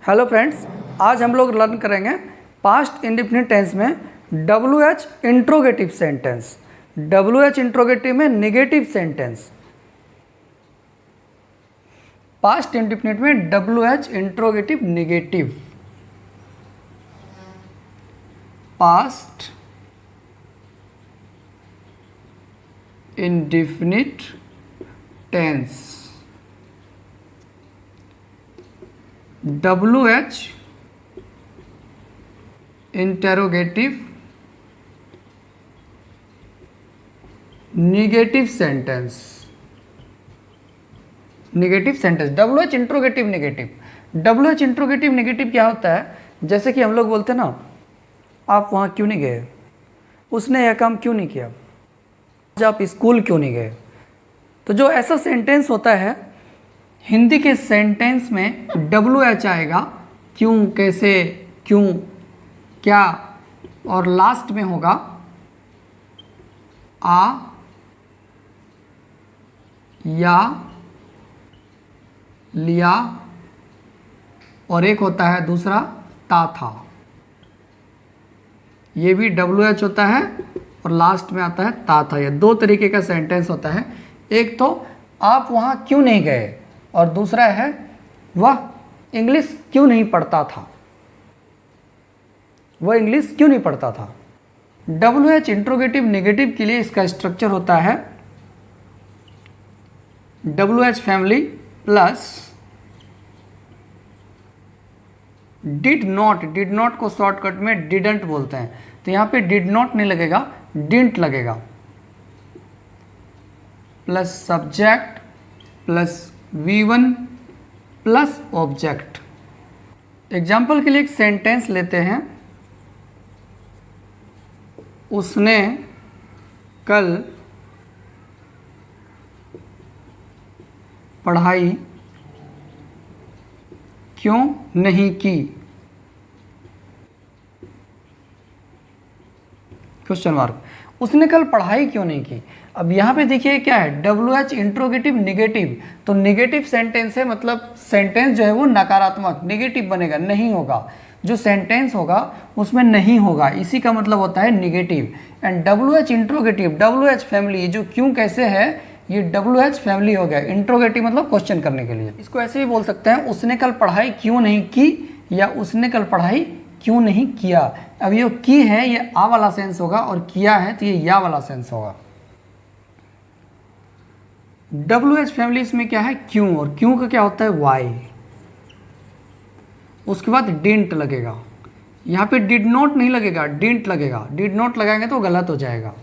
Hello friends, आज हम लोग लर्न करेंगे पास्ट इंडेफिनिट टेंस में WH interrogative sentence. WH interrogative में नेगेटिव सेंटेंस। पास्ट इंडेफिनिट में WH interrogative negative. Past indefinite tense WH interrogative negative sentence. Negative sentence WH interrogative negative. WH interrogative negative क्या होता है? जैसे कि हम लोग बोलते हैं ना, आप वहाँ क्यों नहीं गए, उसने यह काम क्यों नहीं किया, आज आप स्कूल क्यों नहीं गए। तो जो ऐसा सेंटेंस होता है, हिंदी के सेंटेंस में WH आएगा, क्यों, कैसे, क्यों, क्या, और लास्ट में होगा आ, या, लिया, और एक होता है दूसरा ता था। ये भी WH होता है और लास्ट में आता है ता था। ये दो तरीके का सेंटेंस होता है। एक तो आप वहाँ क्यों नहीं गए, और दूसरा है वह इंग्लिश क्यों नहीं पढ़ता था। वह इंग्लिश क्यों नहीं पढ़ता था। WH इंट्रोगेटिव नेगेटिव के लिए इसका स्ट्रक्चर होता है WH family plus did not. Did not को शॉर्टकट में डिडंट बोलते हैं, तो यहाँ पे डिड नॉट नहीं लगेगा, डिडंट लगेगा, plus subject plus V1 plus object. Example के लिए एक सेंटेंस लेते हैं। उसने कल पढ़ाई क्यों नहीं की, क्वेश्चन मार्क। उसने कल पढ़ाई क्यों नहीं की। अब यहाँ पे देखिए क्या है, WH इंट्रोगेटिव नेगेटिव। तो नेगेटिव सेंटेंस है, मतलब सेंटेंस जो है वो नकारात्मक नेगेटिव बनेगा, नहीं होगा। जो सेंटेंस होगा उसमें नहीं होगा, इसी का मतलब होता है negative. And WH interrogative, WH family, ये जो क्यों कैसे है, ये WH फैमिली हो गया। इंट्रोगेटिव मतलब क्वेश्चन करने के लिए। इसको ऐसे भी बोल सकते हैं, उसने कल पढ़ाई क्यों नहीं की, या उसने कल पढ़ाई क्यों नहीं किया। अब ये की है, ये आ वाला सेंस होगा, और किया है तो ये या वाला सेंस होगा। WH फैमिली इसमें क्या है, क्यों, और क्यों का क्या होता है वाई। उसके बाद डिडंट लगेगा। यहाँ पे डिड नॉट नहीं लगेगा, डिडंट लगेगा। डिड नॉट लगाएंगे तो गलत हो जाएगा।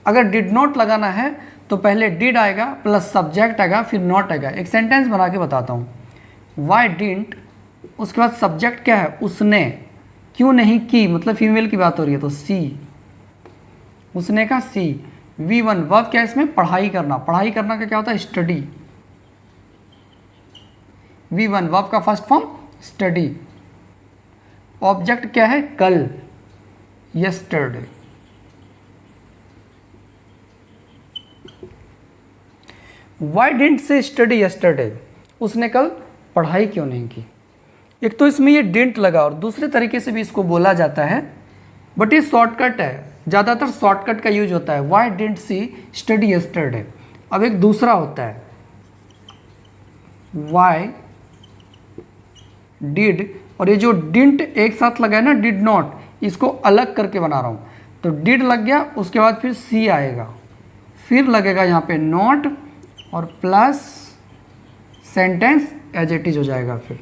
अगर डिड नॉट लगाना है तो पहले डिड आएगा प्लस सब्जेक्ट आएगा, फिर नॉट आएगा। एक सेंटेंस बना के बताता हूँ। वाई डिडंट, उसके बाद सब्जेक्ट क्या है, उसने, क्यों नहीं की मतलब फीमेल की बात हो रही है तो सी, उसने का सी। V1 वर्ब क्या है इसमें, पढ़ाई करना। पढ़ाई करना का क्या होता है, स्टडी। V1 वर्ब का फर्स्ट फॉर्म स्टडी। ऑब्जेक्ट क्या है, कल, yesterday. Why didn't she study yesterday? उसने कल पढ़ाई क्यों नहीं की। एक तो इसमें ये डिडंट लगा, और दूसरे तरीके से भी इसको बोला जाता है, बट ये शॉर्टकट है, ज़्यादातर शॉर्टकट का यूज होता है। Why didn't she study yesterday? अब एक दूसरा होता है Why did, और ये जो डिडंट एक साथ लगा है ना, डिड नॉट, इसको अलग करके बना रहा हूँ। तो डिड लग गया, उसके बाद फिर सी आएगा, फिर लगेगा यहाँ पे नॉट, और plus sentence as it is हो जाएगा। फिर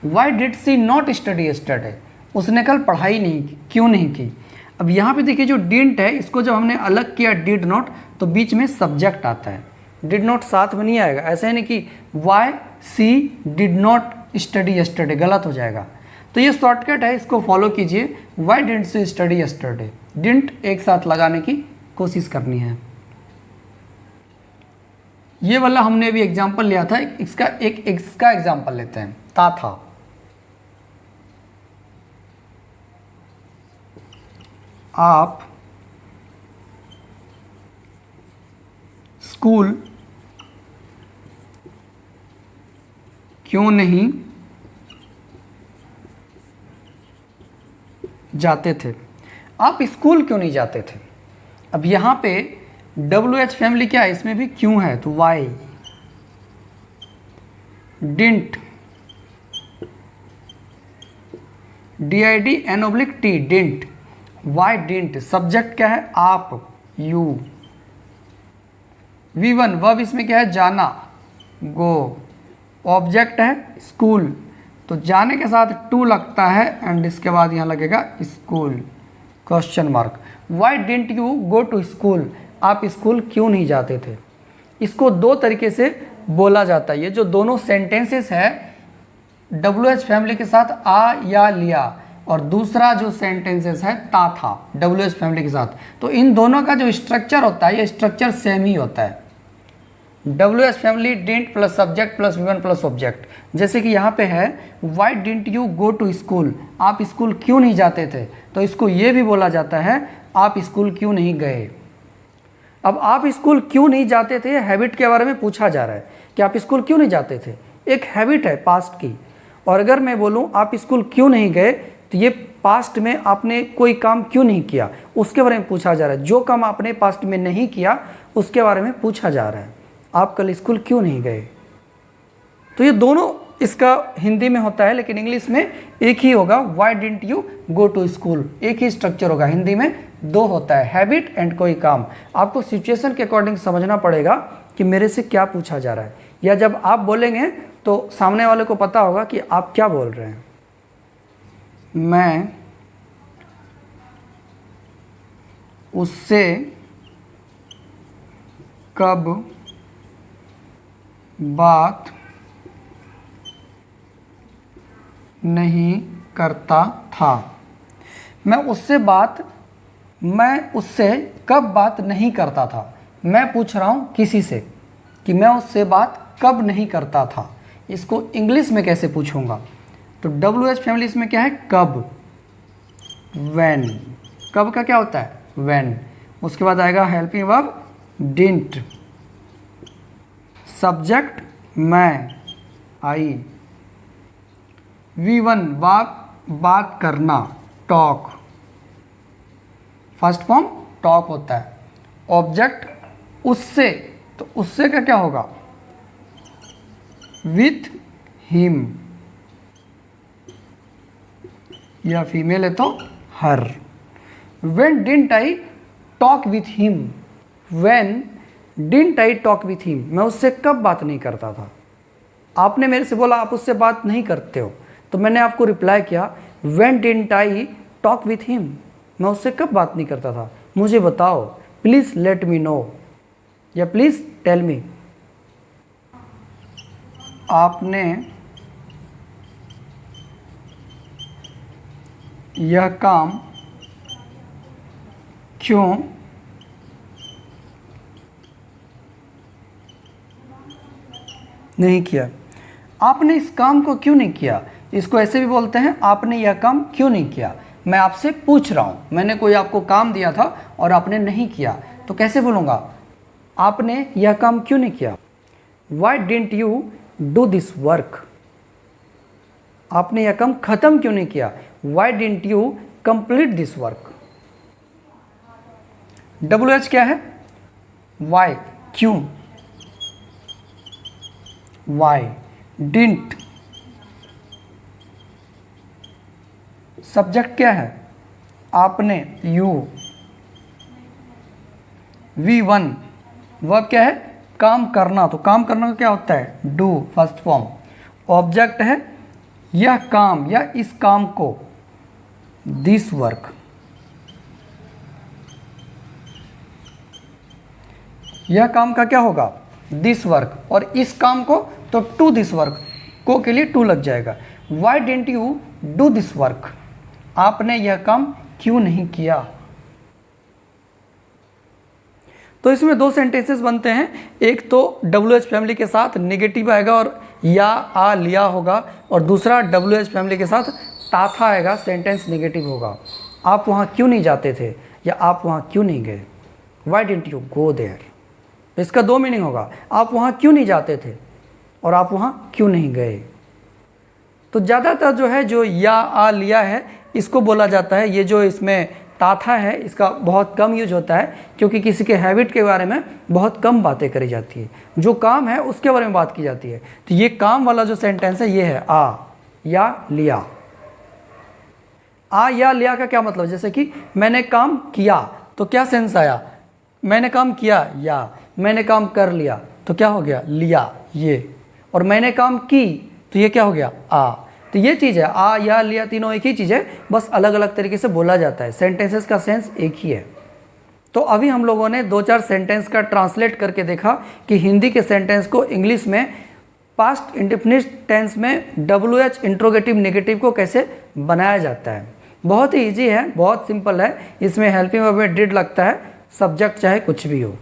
why did she not study yesterday, उसने कल पढ़ाई नहीं की, क्यों नहीं की। अब यहाँ पे देखिए जो डिडंट है, इसको जब हमने अलग किया डिड नॉट, तो बीच में सब्जेक्ट आता है। डिड नॉट साथ में नहीं आएगा, ऐसा ही नहीं कि why she did not study yesterday, गलत हो जाएगा। तो ये शॉर्टकट है, इसको फॉलो कीजिए। Y didn't see study yesterday, didn't एक साथ लगाने की कोशिश करनी है। ये वाला हमने अभी एग्जाम्पल लिया था, इसका एग्जाम्पल लेते हैं। ता था। आप स्कूल क्यों नहीं जाते थे? आप स्कूल क्यों नहीं जाते थे? अब यहाँ पे WH फैमिली क्या है, इसमें भी क्यों है, तो why didn't, DIDN/T didn't, why didn't, subject क्या है आप, यू, V1 वर्ब इसमें क्या है जाना, गो, ऑब्जेक्ट है स्कूल, तो जाने के साथ टू लगता है एंड इसके बाद यहाँ लगेगा school, question mark. Why didn't you go to school, आप स्कूल क्यों नहीं जाते थे? इसको दो तरीके से बोला जाता है। ये जो दोनों सेंटेंसेस है WH फैमिली के साथ आ या लिया, और दूसरा जो सेंटेंसेस है ता था WH फैमिली के साथ, तो इन दोनों का जो स्ट्रक्चर होता है ये स्ट्रक्चर सेम ही होता है। WH family didn't plus subject plus V1 plus object. जैसे कि यहाँ पे है why didn't you go to school, आप स्कूल क्यों नहीं जाते थे, तो इसको ये भी बोला जाता है आप स्कूल क्यों नहीं गए। अब आप स्कूल क्यों नहीं जाते थे, हैबिट के बारे में पूछा जा रहा है कि आप स्कूल क्यों नहीं जाते थे, एक हैबिट है पास्ट की। और अगर मैं बोलूँ आप स्कूल क्यों नहीं गए, तो ये पास्ट में आपने कोई काम क्यों नहीं किया उसके बारे में पूछा जा रहा है। जो काम आपने पास्ट में नहीं किया उसके बारे में पूछा जा रहा है, आप कल स्कूल क्यों नहीं गए। तो ये दोनों इसका हिंदी में होता है, लेकिन इंग्लिश में एक ही होगा, why didn't you go to school, एक ही स्ट्रक्चर होगा। हिंदी में दो होता है, हैबिट एंड कोई काम। आपको सिचुएशन के अकॉर्डिंग समझना पड़ेगा कि मेरे से क्या पूछा जा रहा है, या जब आप बोलेंगे तो सामने वाले को पता होगा कि आप क्या बोल रहे हैं। मैं उससे कब बात नहीं करता था, मैं उससे कब बात नहीं करता था। मैं पूछ रहा हूँ किसी से कि मैं उससे बात कब नहीं करता था, इसको इंग्लिश में कैसे पूछूंगा, तो WH फैमिली इसमें क्या है कब, व्हेन, कब का क्या होता है व्हेन, उसके बाद आएगा हेल्पिंग वर्ब डिडंट, सब्जेक्ट मैं आई, V1 बात करना टॉक, फर्स्ट फॉर्म टॉक होता है, ऑब्जेक्ट उससे, तो उससे का क्या होगा विथ हिम, या फीमेल है तो her. When didn't I talk with him, when didn't I talk with him, मैं उससे कब बात नहीं करता था। आपने मेरे से बोला आप उससे बात नहीं करते हो, तो मैंने आपको रिप्लाई किया when didn't I talk with him, मैं उससे कब बात नहीं करता था, मुझे बताओ, प्लीज़ लेट मी नो, या प्लीज़ टेल मी। आपने यह काम क्यों नहीं किया, आपने इस काम को क्यों नहीं किया, इसको ऐसे भी बोलते हैं आपने यह काम क्यों नहीं किया। मैं आपसे पूछ रहा हूँ, मैंने कोई आपको काम दिया था और आपने नहीं किया, तो कैसे बोलूँगा आपने यह काम क्यों नहीं किया। Y didn't you do this work, आपने यह काम खत्म क्यों नहीं किया, Y didn't you complete this work. WH क्या है वाई, क्यों, वाई डिडंट, सब्जेक्ट क्या है आपने, यू, V1 वर्ब क्या है काम करना, तो काम करना का क्या होता है डू, फर्स्ट फॉर्म, ऑब्जेक्ट है यह काम या इस काम को, दिस वर्क, यह काम का क्या होगा दिस वर्क, और इस काम को तो टू दिस वर्क, को के लिए टू लग जाएगा। Y didn't you do this work, आपने यह काम क्यों नहीं किया। तो इसमें दो सेंटेंसेस बनते हैं, एक तो WH फैमिली के साथ नेगेटिव आएगा और या आ लिया होगा, और दूसरा WH फैमिली के साथ ताथा आएगा, सेंटेंस नेगेटिव होगा। आप वहाँ क्यों नहीं जाते थे, या आप वहाँ क्यों नहीं गए, why didn't you go there. इसका दो मीनिंग होगा, आप वहाँ क्यों नहीं जाते थे और आप वहाँ क्यों नहीं गए। तो ज़्यादातर जो है जो या आ लिया है इसको बोला जाता है। ये जो इसमें ता था है इसका बहुत कम यूज होता है, क्योंकि किसी के हैबिट के बारे में बहुत कम बातें करी जाती है, जो काम है उसके बारे में बात की जाती है। तो ये काम वाला जो सेंटेंस है ये है आ या लिया। आ या लिया का क्या मतलब, जैसे कि मैंने काम किया तो क्या सेंस आया, मैंने काम किया या मैंने काम कर लिया तो क्या हो गया लिया ये, और मैंने काम की तो ये क्या हो गया आ। तो ये चीज़ है, आ या लिया तीनों एक ही चीज़ है, बस अलग अलग तरीके से बोला जाता है, सेंटेंसेस का सेंस एक ही है। तो अभी हम लोगों ने 2-4 सेंटेंस का ट्रांसलेट करके देखा कि हिंदी के सेंटेंस को इंग्लिश में पास्ट इंडेफिनिट टेंस में WH इंट्रोगेटिव नेगेटिव को कैसे बनाया जाता है। बहुत ही ईजी है, बहुत सिंपल है, इसमें हेल्पिंग वर्ब में डिड लगता है, सब्जेक्ट चाहे कुछ भी हो।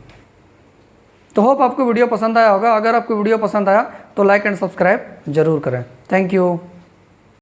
तो होप आपको वीडियो पसंद आया होगा। अगर आपको वीडियो पसंद आया तो लाइक एंड सब्सक्राइब जरूर करें। Thank you.